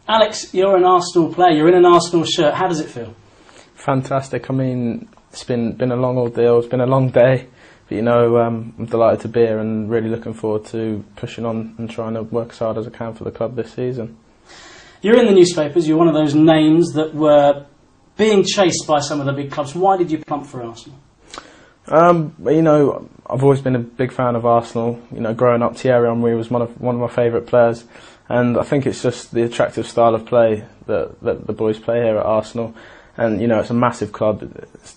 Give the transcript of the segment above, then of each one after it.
Alex, you're an Arsenal player. You're in an Arsenal shirt. How does it feel? Fantastic. I mean, it's been a long ordeal. It's been a long day, but I'm delighted to be here and really looking forward to pushing on and trying to work as hard as I can for the club this season. You're in the newspapers. You're one of those names that were being chased by some of the big clubs. Why did you plump for Arsenal? I've always been a big fan of Arsenal. Growing up, Thierry Henry was one of my favourite players, and I think it's just the attractive style of play that the boys play here at Arsenal. And it's a massive club.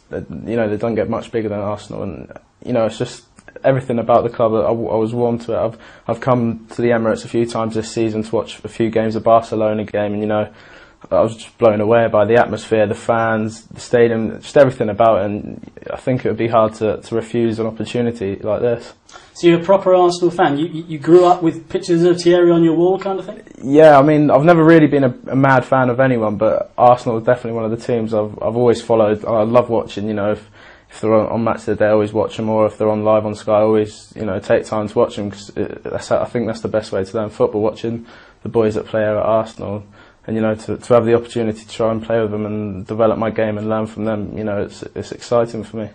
They don't get much bigger than Arsenal, and it's just everything about the club. I was warm to it. I've come to the Emirates a few times this season to watch a few games of Barcelona game, and I was just blown away by the atmosphere, the fans, the stadium, just everything about it. And I think it would be hard to refuse an opportunity like this. So you're a proper Arsenal fan? You grew up with pictures of Thierry on your wall kind of thing? Yeah, I mean, I've never really been a mad fan of anyone, but Arsenal is definitely one of the teams I've always followed. I love watching, if they're on match of the day, I always watch them, or if they're on live on Sky, I always, take time to watch them, because I think that's the best way to learn football, watching the boys that play here at Arsenal. And to have the opportunity to try and play with them and develop my game and learn from them, it's exciting for me.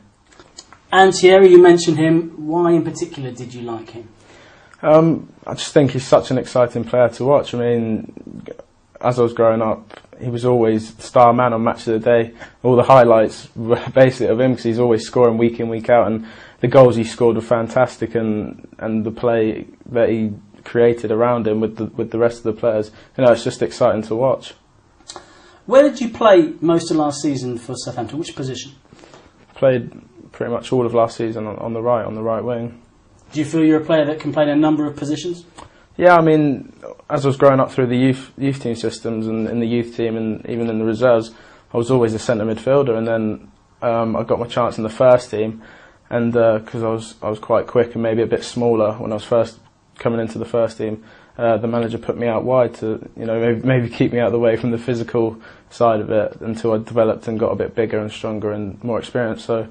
And Thierry, you mentioned him. Why in particular did you like him? I just think he's such an exciting player to watch. I mean, as I was growing up, he was always the star man on match of the day. All the highlights were basically of him, because he's always scoring week in, week out, and the goals he scored were fantastic, and the play that he created around him with the rest of the players, it's just exciting to watch. Where did you play most of last season for Southampton? Which position? Played pretty much all of last season on the right wing. Do you feel you're a player that can play in a number of positions? Yeah, I mean, as I was growing up through the youth team systems and in the youth team and even in the reserves, I was always a centre midfielder, and then I got my chance in the first team, and because I was quite quick and maybe a bit smaller when I was first coming into the first team, the manager put me out wide to maybe keep me out of the way from the physical side of it until I developed and got a bit bigger and stronger and more experienced. So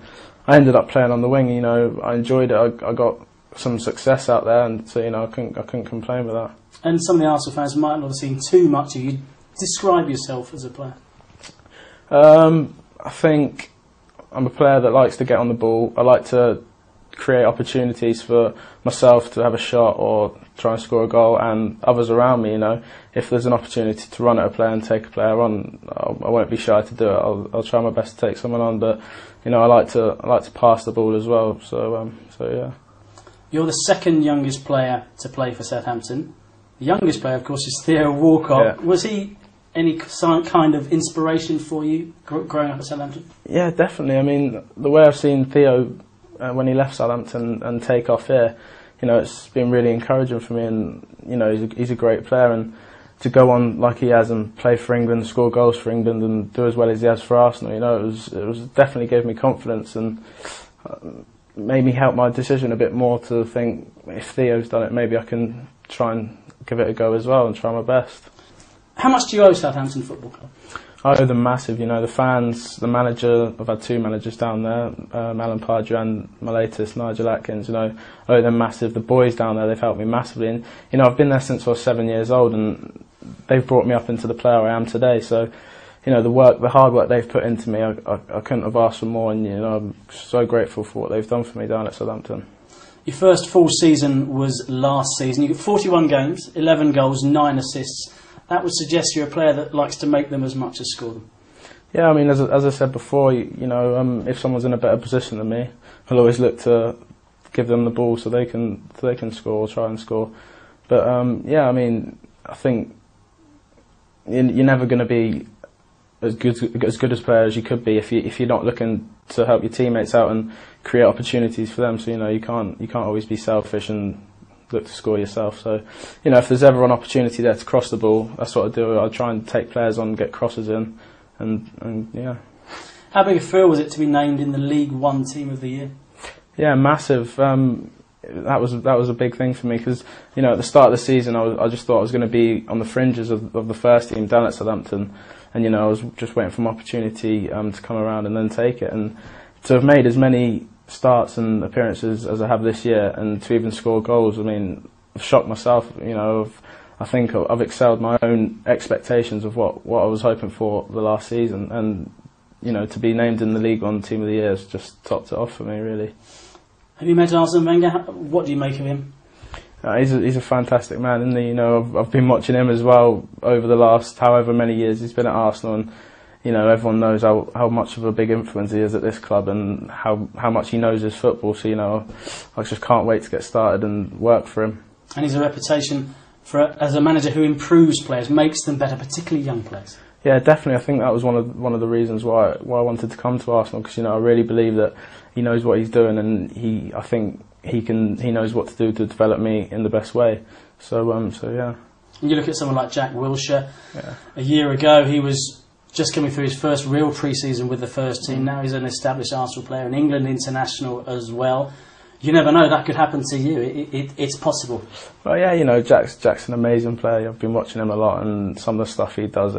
I ended up playing on the wing. I enjoyed it. I got some success out there, and so I couldn't complain with that. And some of the Arsenal fans might not have seen too much of you. Describe yourself as a player. I think I'm a player that likes to get on the ball. I like to create opportunities for myself to have a shot or try and score a goal, and others around me. If there's an opportunity to run at a player and take a player on, I won't be shy to do it. I'll try my best to take someone on, but I like to pass the ball as well. So yeah. You're the second youngest player to play for Southampton. The youngest player, of course, is Theo Walcott. Yeah. Was he any kind of inspiration for you growing up at Southampton? Yeah, definitely. I mean, the way I've seen Theo when he left Southampton and take off here, it's been really encouraging for me, and he's a great player, and to go on like he has and play for England, score goals for England, and do as well as he has for Arsenal, it was definitely gave me confidence and made me help my decision a bit more to think, if Theo's done it, maybe I can try and give it a go as well and try my best. How much do you owe Southampton Football Club? I owe them massive, the fans, the manager. I've had two managers down there, Alan Pardew and my latest, Nigel Atkins. I owe them massive. The boys down there, they've helped me massively, and I've been there since I was 7 years old, and they've brought me up into the player I am today. So the hard work they've put into me, I couldn't have asked for more, and I'm so grateful for what they've done for me down at Southampton. Your first full season was last season. You got 41 games, 11 goals, 9 assists. That would suggest you're a player that likes to make them as much as score them. Yeah, I mean, as I said before, if someone's in a better position than me, I'll always look to give them the ball so they can score or try and score. But yeah, I mean, I think you're never going to be as good as player as you could be if you're not looking to help your teammates out and create opportunities for them. So you can't always be selfish and look to score yourself. So if there's ever an opportunity there to cross the ball, that's what I do. I try and take players on, get crosses in, and yeah. How big a thrill was it to be named in the League One Team of the Year? Yeah, massive. That was a big thing for me, because at the start of the season I just thought I was going to be on the fringes of the first team down at Southampton, and I was just waiting for an opportunity to come around and then take it, and to have made as many starts and appearances as I have this year, and to even score goals, I mean, I've shocked myself. I think I've excelled my own expectations of what I was hoping for the last season, and you know, to be named in the League One Team of the Year has just topped it off for me, really. Have you met Arsene Wenger? What do you make of him? He's a fantastic man, isn't he? You know, I've been watching him as well over the last however many years he's been at Arsenal, and you know, everyone knows how much of a big influence he is at this club, and how much he knows his football. So you know, I just can't wait to get started and work for him. And he's a reputation as a manager who improves players, makes them better, particularly young players. Yeah, definitely. I think that was one of the reasons why I wanted to come to Arsenal, because you know, I really believe that he knows what he's doing, and I think he knows what to do to develop me in the best way. So yeah. And you look at someone like Jack Wilshere. Yeah. A year ago, he was just coming through his first real pre-season with the first team. Now he's an established Arsenal player, an England international as well. You never know, that could happen to you. It's possible. Well, yeah, you know, Jack's an amazing player. I've been watching him a lot, and some of the stuff he does,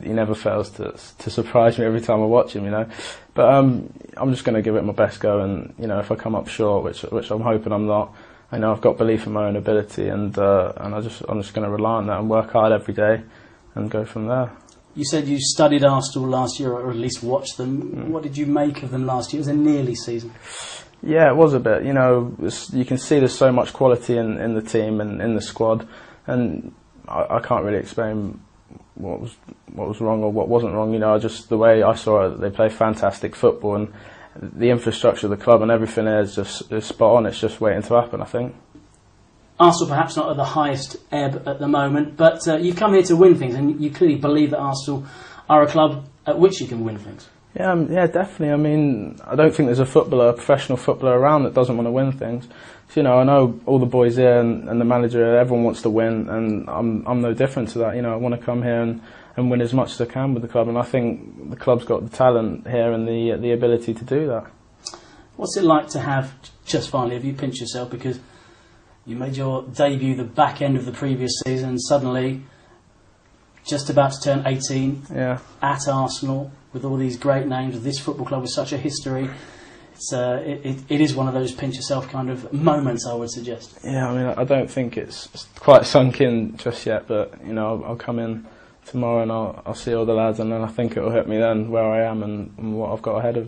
he never fails to surprise me every time I watch him, you know. But I'm just going to give it my best go, and you know, if I come up short, which I'm hoping I'm not, I know I've got belief in my own ability, and I'm just going to rely on that and work hard every day, and go from there. You said you studied Arsenal last year, or at least watched them. What did you make of them last year? It was a nearly season. Yeah, it was a bit. You know, you can see there's so much quality in the team and in the squad, and I can't really explain what was wrong or what wasn't wrong. You know, just the way I saw it, they play fantastic football, and the infrastructure of the club and everything is spot on. It's just waiting to happen, I think. Arsenal perhaps not at the highest ebb at the moment, but you've come here to win things, and you clearly believe that Arsenal are a club at which you can win things. Yeah, definitely. I mean, I don't think there's a professional footballer around that doesn't want to win things. So, you know, I know all the boys here and the manager, everyone wants to win, and I'm no different to that. You know, I want to come here and win as much as I can with the club, and I think the club's got the talent here and the ability to do that. What's it like to have, just finally, have you pinched yourself because you made your debut the back end of the previous season, and suddenly just about to turn 18 at Arsenal with all these great names, this football club with such a history. It is one of those pinch yourself kind of moments, I would suggest. Yeah, I mean, I don't think it's quite sunk in just yet, but you know, I'll come in tomorrow and I'll see all the lads, and then I think it'll hit me then where I am and what I've got ahead of me.